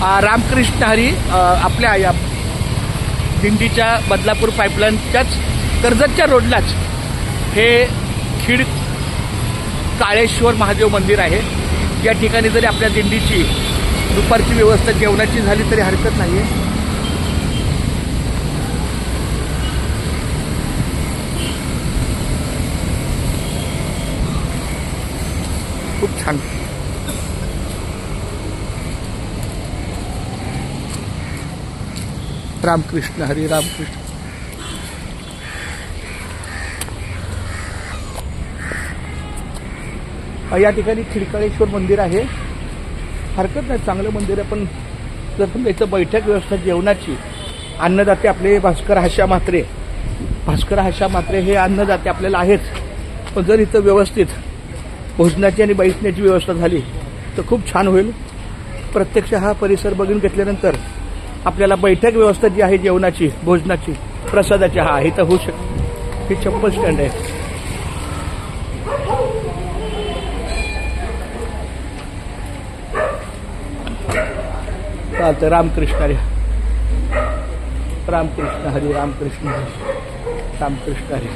रामकृष्ण हरी आपल्या या दिंडीच्या बदलापूर पाईपलाईनच्याच कर्जतच्या रोडलाच हे खीड काळेश्वर महादेव मंदिर आहे। या ठिकाणी जरी आपल्या दिंडीची दुपारची व्यवस्था जेवणाची झाली तरी हरकत नाही आहे। खूप छान। रामकृष्ण हरी रामकृष्ण। या ठिकाणी खिडकाळेश्वर मंदिर आहे, हरकत नाही, चांगलं मंदिर आहे। पण जर तुम्ही इथं बैठक व्यवस्था जेवणाची, अन्नदाते आपले भास्कर हाशा म्हात्रे हे अन्नदाते आपल्याला आहेत, पण जर इथं व्यवस्थित भोजनाची आणि बैठण्याची व्यवस्था झाली तर खूप छान होईल। प्रत्यक्ष हा परिसर बघून घेतल्यानंतर आपल्याला बैठक व्यवस्था जी आहे जेवणाची, भोजनाची, प्रसादाची, हा इथं होऊ शकते। हे चप्पल स्टँड आहे। चालतं। रामकृष्ण हरी रामकृष्ण हरी रामकृष्ण हरी रामकृष्ण हरी।